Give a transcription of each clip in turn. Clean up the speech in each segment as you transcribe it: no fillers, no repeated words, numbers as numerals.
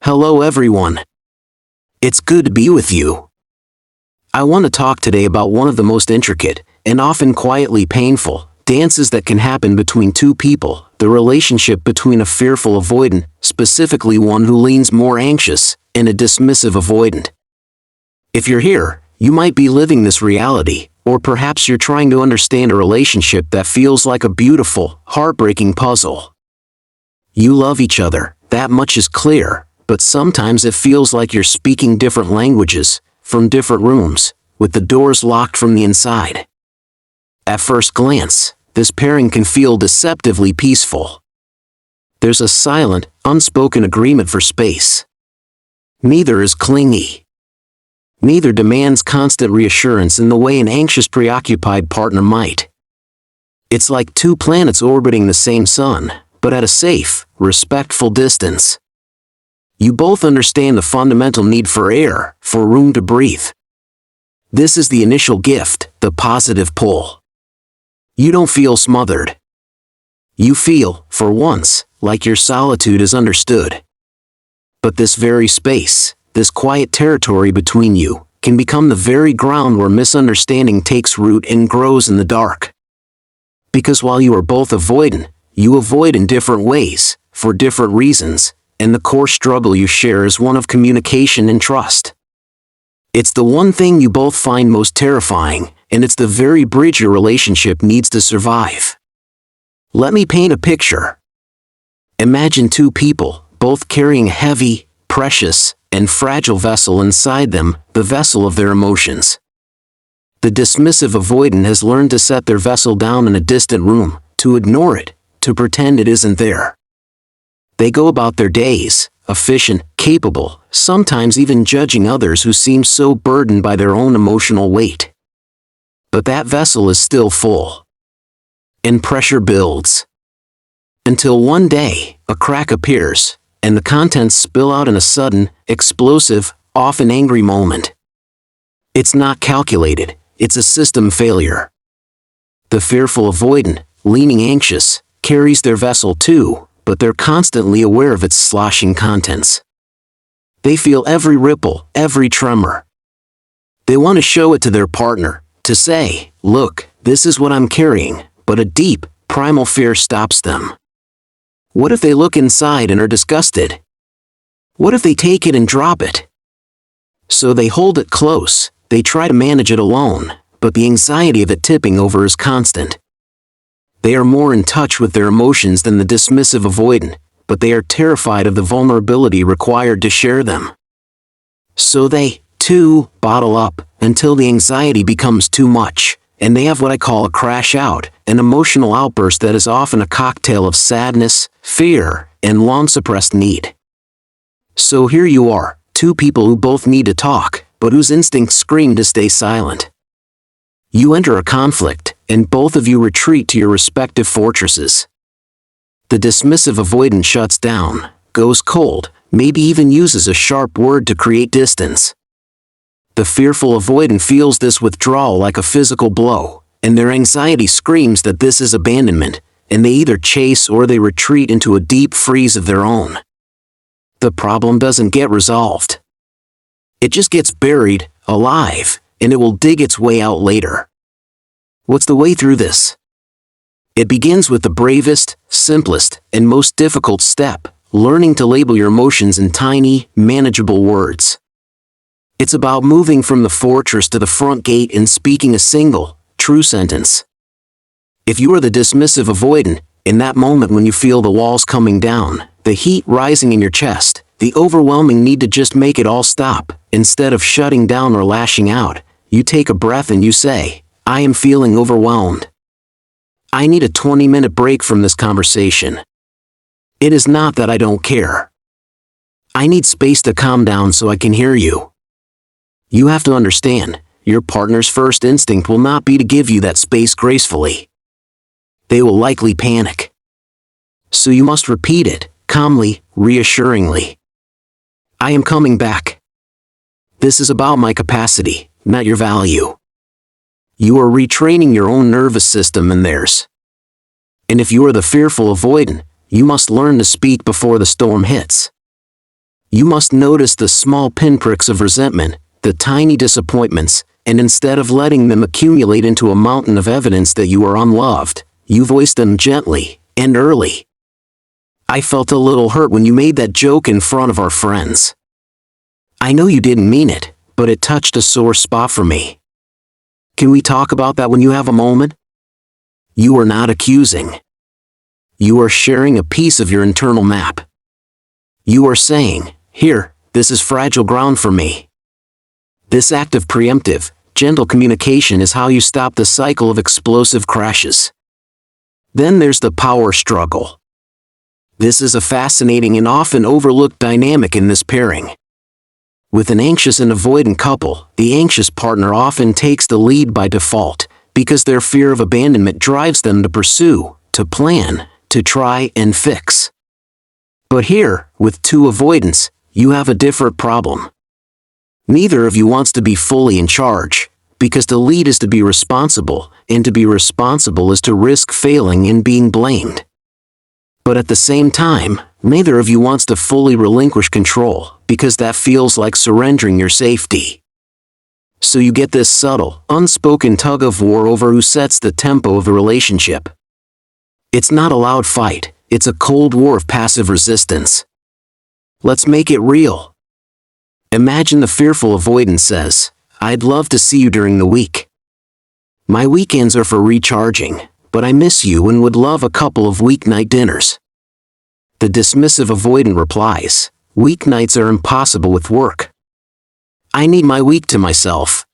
Hello everyone. It's good to be with you. I want to talk today about one of the most intricate, and often quietly painful, dances that can happen between two people, the relationship between a fearful avoidant, specifically one who leans more anxious, and a dismissive avoidant. If you're here, you might be living this reality, or perhaps you're trying to understand a relationship that feels like a beautiful, heartbreaking puzzle. You love each other, that much is clear, but sometimes it feels like you're speaking different languages, from different rooms, with the doors locked from the inside. At first glance, this pairing can feel deceptively peaceful. There's a silent, unspoken agreement for space. Neither is clingy. Neither demands constant reassurance in the way an anxious, preoccupied partner might. It's like two planets orbiting the same sun, but at a safe, respectful distance. You both understand the fundamental need for air, for room to breathe. This is the initial gift, the positive pull. You don't feel smothered. You feel, for once, like your solitude is understood. But this very space, this quiet territory between you, can become the very ground where misunderstanding takes root and grows in the dark. Because while you are both avoidant, you avoid in different ways, for different reasons, and the core struggle you share is one of communication and trust. It's the one thing you both find most terrifying, and it's the very bridge your relationship needs to survive. Let me paint a picture. Imagine two people, both carrying a heavy, precious, and fragile vessel inside them, the vessel of their emotions. The dismissive avoidant has learned to set their vessel down in a distant room, to ignore it, to pretend it isn't there. They go about their days, efficient, capable, sometimes even judging others who seem so burdened by their own emotional weight. But that vessel is still full. And pressure builds. Until one day, a crack appears, and the contents spill out in a sudden, explosive, often angry moment. It's not calculated, it's a system failure. The fearful avoidant, leaning anxious, carries their vessel too, but they're constantly aware of its sloshing contents. They feel every ripple, every tremor. They want to show it to their partner, to say, "Look, this is what I'm carrying," but a deep, primal fear stops them. What if they look inside and are disgusted? What if they take it and drop it? So they hold it close, they try to manage it alone, but the anxiety of it tipping over is constant. They are more in touch with their emotions than the dismissive avoidant, but they are terrified of the vulnerability required to share them. So they, too, bottle up, until the anxiety becomes too much, and they have what I call a crash out, an emotional outburst that is often a cocktail of sadness, fear, and long-suppressed need. So here you are, two people who both need to talk, but whose instincts scream to stay silent. You enter a conflict, and both of you retreat to your respective fortresses. The dismissive avoidant shuts down, goes cold, maybe even uses a sharp word to create distance. The fearful avoidant feels this withdrawal like a physical blow, and their anxiety screams that this is abandonment, and they either chase or they retreat into a deep freeze of their own. The problem doesn't get resolved. It just gets buried, alive, and it will dig its way out later. What's the way through this? It begins with the bravest, simplest, and most difficult step, learning to label your emotions in tiny, manageable words. It's about moving from the fortress to the front gate and speaking a single, true sentence. If you are the dismissive avoidant, in that moment when you feel the walls coming down, the heat rising in your chest, the overwhelming need to just make it all stop, instead of shutting down or lashing out, you take a breath and you say, "I am feeling overwhelmed. I need a 20-minute break from this conversation. It is not that I don't care. I need space to calm down so I can hear you." You have to understand, your partner's first instinct will not be to give you that space gracefully. They will likely panic. So you must repeat it, calmly, reassuringly. "I am coming back. This is about my capacity, not your value." You are retraining your own nervous system and theirs. And if you are the fearful avoidant, you must learn to speak before the storm hits. You must notice the small pinpricks of resentment, the tiny disappointments, and instead of letting them accumulate into a mountain of evidence that you are unloved, you voice them gently and early. I felt a little hurt when you made that joke in front of our friends. I know you didn't mean it, but it touched a sore spot for me. Can we talk about that when you have a moment? You are not accusing. You are sharing a piece of your internal map. You are saying, here, this is fragile ground for me. This act of preemptive, gentle communication is how you stop the cycle of explosive crashes. Then there's the power struggle. This is a fascinating and often overlooked dynamic in this pairing. With an anxious and avoidant couple, the anxious partner often takes the lead by default, because their fear of abandonment drives them to pursue, to plan, to try and fix. But here, with two avoidants, you have a different problem. Neither of you wants to be fully in charge, because to lead is to be responsible, and to be responsible is to risk failing and being blamed. But at the same time, neither of you wants to fully relinquish control, because that feels like surrendering your safety. So you get this subtle, unspoken tug-of-war over who sets the tempo of the relationship. It's not a loud fight, it's a cold war of passive resistance. Let's make it real. Imagine the fearful avoidant says, "I'd love to see you during the week. My weekends are for recharging, but I miss you and would love a couple of weeknight dinners." The dismissive avoidant replies, "Weeknights are impossible with work. I need my week to myself.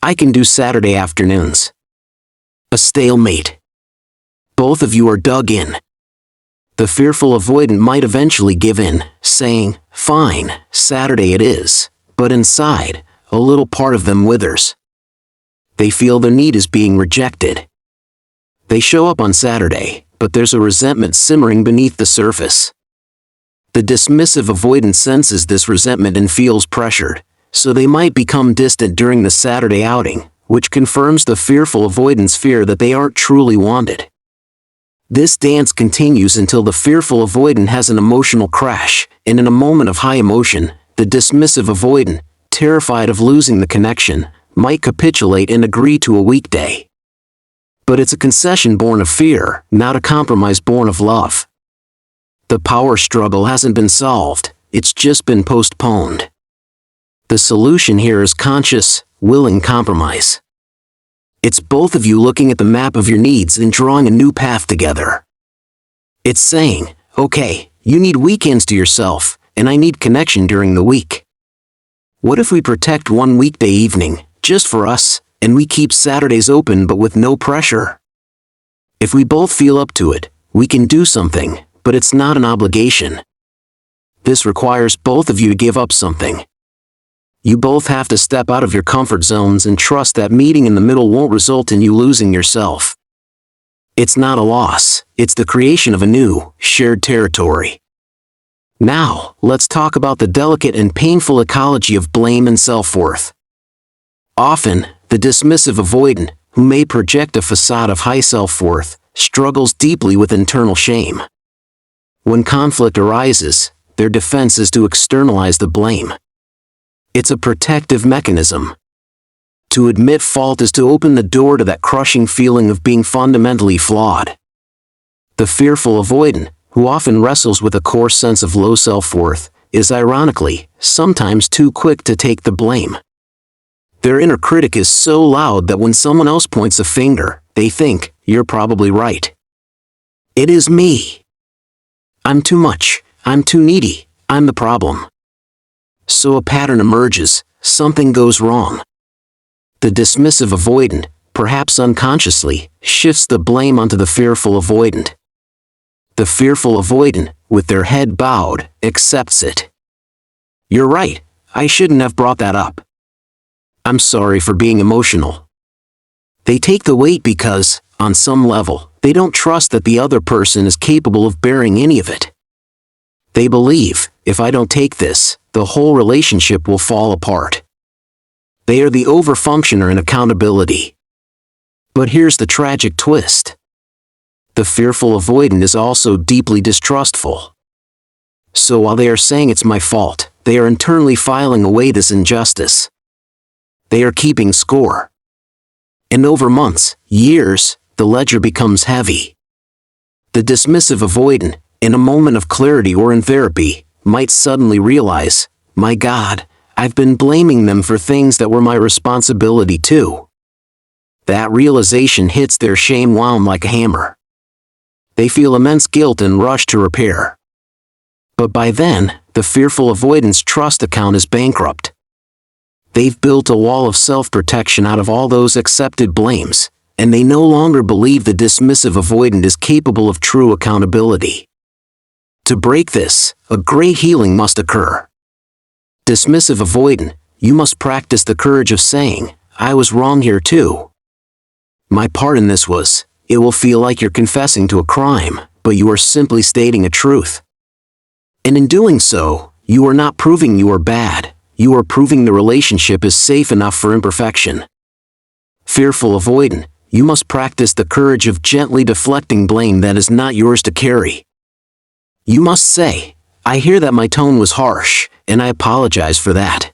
I can do Saturday afternoons." A stalemate. Both of you are dug in. The fearful avoidant might eventually give in, saying, "Fine, Saturday it is," but inside, a little part of them withers. They feel their need is being rejected. They show up on Saturday, but there's a resentment simmering beneath the surface. The dismissive avoidant senses this resentment and feels pressured, so they might become distant during the Saturday outing, which confirms the fearful avoidant's fear that they aren't truly wanted. This dance continues until the fearful avoidant has an emotional crash, and in a moment of high emotion, the dismissive avoidant, terrified of losing the connection, might capitulate and agree to a weekday. But it's a concession born of fear, not a compromise born of love. The power struggle hasn't been solved, it's just been postponed. The solution here is conscious, willing compromise. It's both of you looking at the map of your needs and drawing a new path together. It's saying, okay, you need weekends to yourself, and I need connection during the week. What if we protect one weekday evening, just for us, and we keep Saturdays open but with no pressure? If we both feel up to it, we can do something, but it's not an obligation. This requires both of you to give up something. You both have to step out of your comfort zones and trust that meeting in the middle won't result in you losing yourself. It's not a loss, it's the creation of a new, shared territory. Now, let's talk about the delicate and painful ecology of blame and self-worth. Often, the dismissive avoidant, who may project a facade of high self-worth, struggles deeply with internal shame. When conflict arises, their defense is to externalize the blame. It's a protective mechanism. To admit fault is to open the door to that crushing feeling of being fundamentally flawed. The fearful avoidant, who often wrestles with a core sense of low self-worth, is ironically, sometimes too quick to take the blame. Their inner critic is so loud that when someone else points a finger, they think, "You're probably right. It is me. I'm too much, I'm too needy, I'm the problem." So a pattern emerges, something goes wrong. The dismissive avoidant, perhaps unconsciously, shifts the blame onto the fearful avoidant. The fearful avoidant, with their head bowed, accepts it. "You're right, I shouldn't have brought that up. I'm sorry for being emotional." They take the weight because, on some level, they don't trust that the other person is capable of bearing any of it. They believe, if I don't take this, the whole relationship will fall apart. They are the overfunctioner in accountability. But here's the tragic twist. The fearful avoidant is also deeply distrustful. So while they are saying it's my fault, they are internally filing away this injustice. They are keeping score. And over months, years, the ledger becomes heavy. The dismissive avoidant, in a moment of clarity or in therapy, might suddenly realize, my God, I've been blaming them for things that were my responsibility too. That realization hits their shame wound like a hammer. They feel immense guilt and rush to repair. But by then, the fearful avoidant's trust account is bankrupt. They've built a wall of self-protection out of all those accepted blames, and they no longer believe the dismissive avoidant is capable of true accountability. To break this, a great healing must occur. Dismissive avoidant, you must practice the courage of saying, I was wrong here too. My part in this was, it will feel like you're confessing to a crime, but you are simply stating a truth. And in doing so, you are not proving you are bad, you are proving the relationship is safe enough for imperfection. Fearful avoidant, you must practice the courage of gently deflecting blame that is not yours to carry. You must say, I hear that my tone was harsh, and I apologize for that.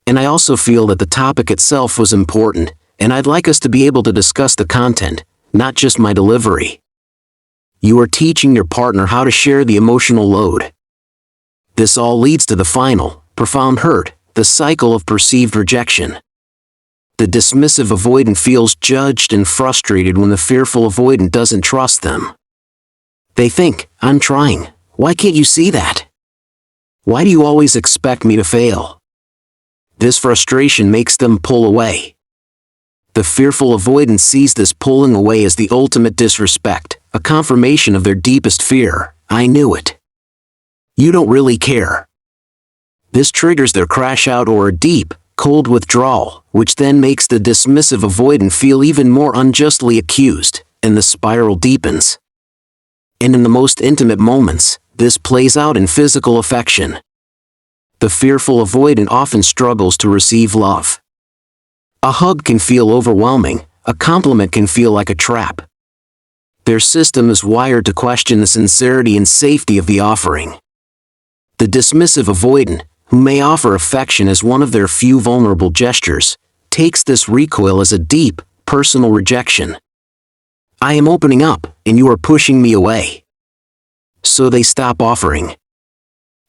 And I also feel that the topic itself was important, and I'd like us to be able to discuss the content, not just my delivery. You are teaching your partner how to share the emotional load. This all leads to the final, profound hurt, the cycle of perceived rejection. The dismissive avoidant feels judged and frustrated when the fearful avoidant doesn't trust them. They think, I'm trying, why can't you see that? Why do you always expect me to fail? This frustration makes them pull away. The fearful avoidant sees this pulling away as the ultimate disrespect, a confirmation of their deepest fear, I knew it. You don't really care. This triggers their crash out or a deep, cold withdrawal, which then makes the dismissive avoidant feel even more unjustly accused, and the spiral deepens. And in the most intimate moments, this plays out in physical affection. The fearful avoidant often struggles to receive love. A hug can feel overwhelming, a compliment can feel like a trap. Their system is wired to question the sincerity and safety of the offering. The dismissive avoidant, who may offer affection as one of their few vulnerable gestures, takes this recoil as a deep, personal rejection. I am opening up, and you are pushing me away. So they stop offering.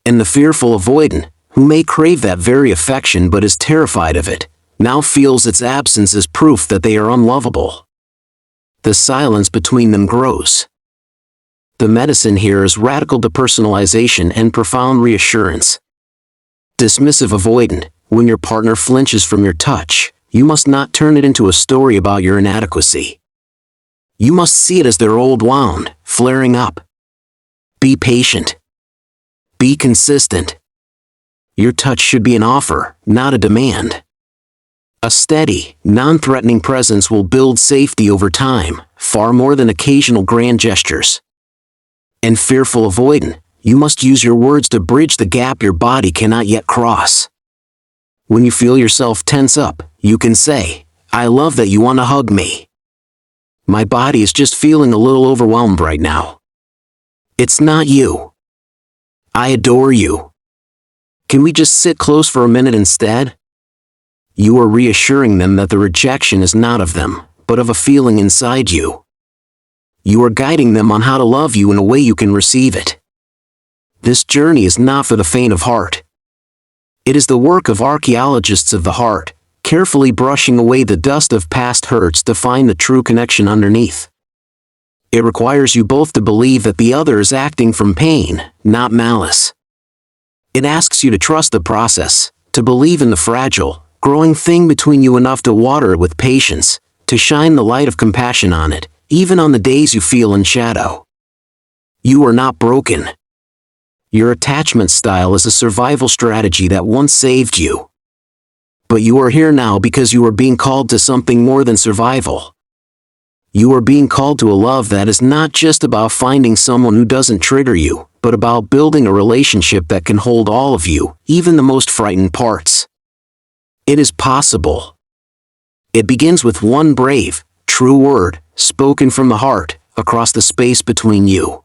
And the fearful avoidant, who may crave that very affection but is terrified of it, now feels its absence as proof that they are unlovable. The silence between them grows. The medicine here is radical depersonalization and profound reassurance. Dismissive avoidant, when your partner flinches from your touch, you must not turn it into a story about your inadequacy. You must see it as their old wound, flaring up. Be patient. Be consistent. Your touch should be an offer, not a demand. A steady, non-threatening presence will build safety over time, far more than occasional grand gestures. And fearful avoidant, you must use your words to bridge the gap your body cannot yet cross. When you feel yourself tense up, you can say, I love that you want to hug me. My body is just feeling a little overwhelmed right now. It's not you. I adore you. Can we just sit close for a minute instead? You are reassuring them that the rejection is not of them, but of a feeling inside you. You are guiding them on how to love you in a way you can receive it. This journey is not for the faint of heart. It is the work of archaeologists of the heart, carefully brushing away the dust of past hurts to find the true connection underneath. It requires you both to believe that the other is acting from pain, not malice. It asks you to trust the process, to believe in the fragile, growing thing between you enough to water it with patience, to shine the light of compassion on it, even on the days you feel in shadow. You are not broken. Your attachment style is a survival strategy that once saved you. But you are here now because you are being called to something more than survival. You are being called to a love that is not just about finding someone who doesn't trigger you, but about building a relationship that can hold all of you, even the most frightened parts. It is possible. It begins with one brave, true word, spoken from the heart, across the space between you.